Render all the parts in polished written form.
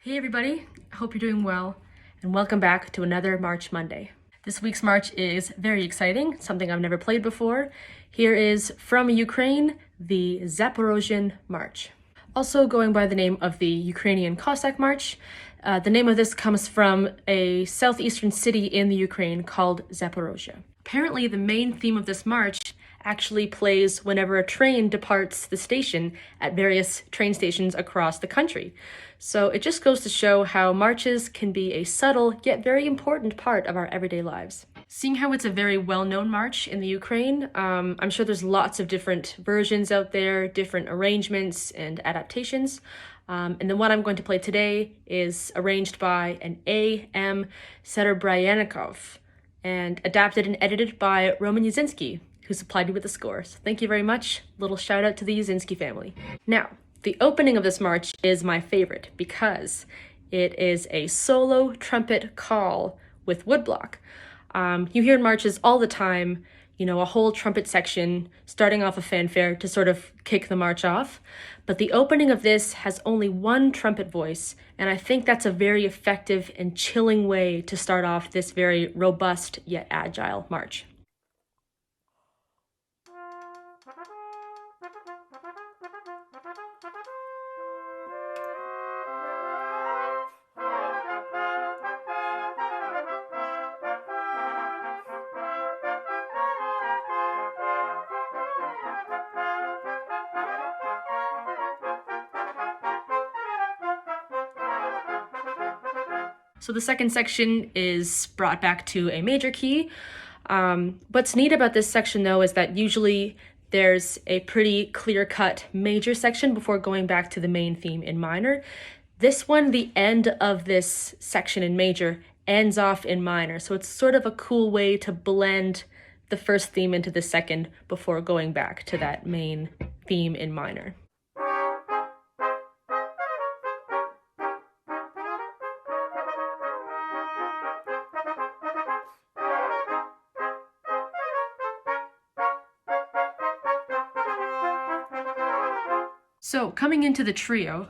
Hey everybody, I hope you're doing well, and welcome back to another March Monday. This week's march is very exciting, something I've never played before. Here is from Ukraine, the Zaporiz'kyj March. Also going by the name of the Ukrainian Cossack March. The name of this comes from a southeastern city in the Ukraine called Zaporiz'kyj. Apparently the main theme of this march actually plays whenever a train departs the station at various train stations across the country. So it just goes to show how marches can be a subtle yet very important part of our everyday lives. Seeing how it's a very well-known march in the Ukraine, I'm sure there's lots of different versions out there, different arrangements and adaptations. And the one I'm going to play today is arranged by an A.M. Zaporiz'kyj and adapted and edited by Roman Yazinski, who supplied me with the score. So thank you very much. Little shout out to the Yazinski family. Now, the opening of this march is my favorite because it is a solo trumpet call with woodblock. You hear in marches all the time, a whole trumpet section starting off a fanfare to sort of kick the march off. But the opening of this has only one trumpet voice, and I think that's a very effective and chilling way to start off this very robust yet agile march. So the second section is brought back to a major key. What's neat about this section though is that usually there's a pretty clear-cut major section before going back to the main theme in minor. This one, the end of this section in major ends off in minor. So it's sort of a cool way to blend the first theme into the second before going back to that main theme in minor. So coming into the trio,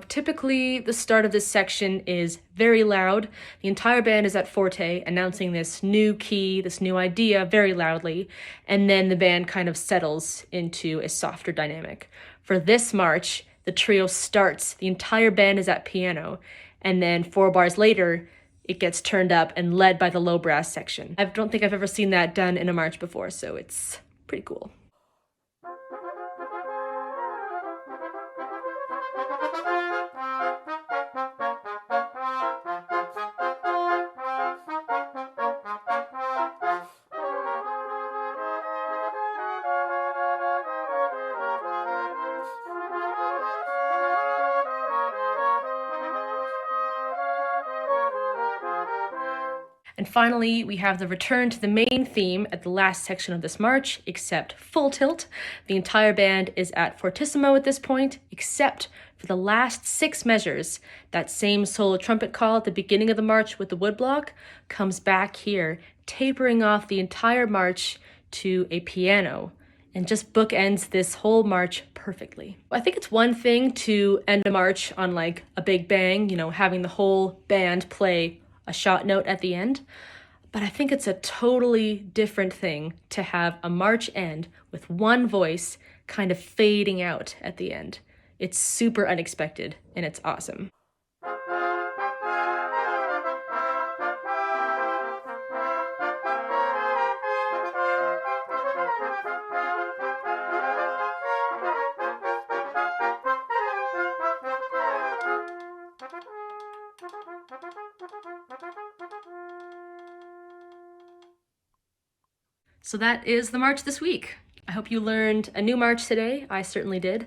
typically the start of this section is very loud. The entire band is at forte, announcing this new key, this new idea very loudly, and then the band kind of settles into a softer dynamic. For this march, the trio starts, the entire band is at piano, and then 4 bars later, it gets turned up and led by the low brass section. I don't think I've ever seen that done in a march before, so it's pretty cool. And finally, we have the return to the main theme at the last section of this march, except full tilt. The entire band is at fortissimo at this point, except for the last 6 measures. That same solo trumpet call at the beginning of the march with the woodblock comes back here, tapering off the entire march to a piano, and just bookends this whole march perfectly. I think it's one thing to end a march on like a big bang, having the whole band play a shot note at the end, but I think it's a totally different thing to have a march end with one voice kind of fading out at the end. It's super unexpected and it's awesome. So that is the march this week. I hope you learned a new march today. I certainly did.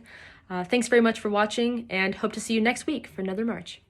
Thanks very much for watching and hope to see you next week for another march.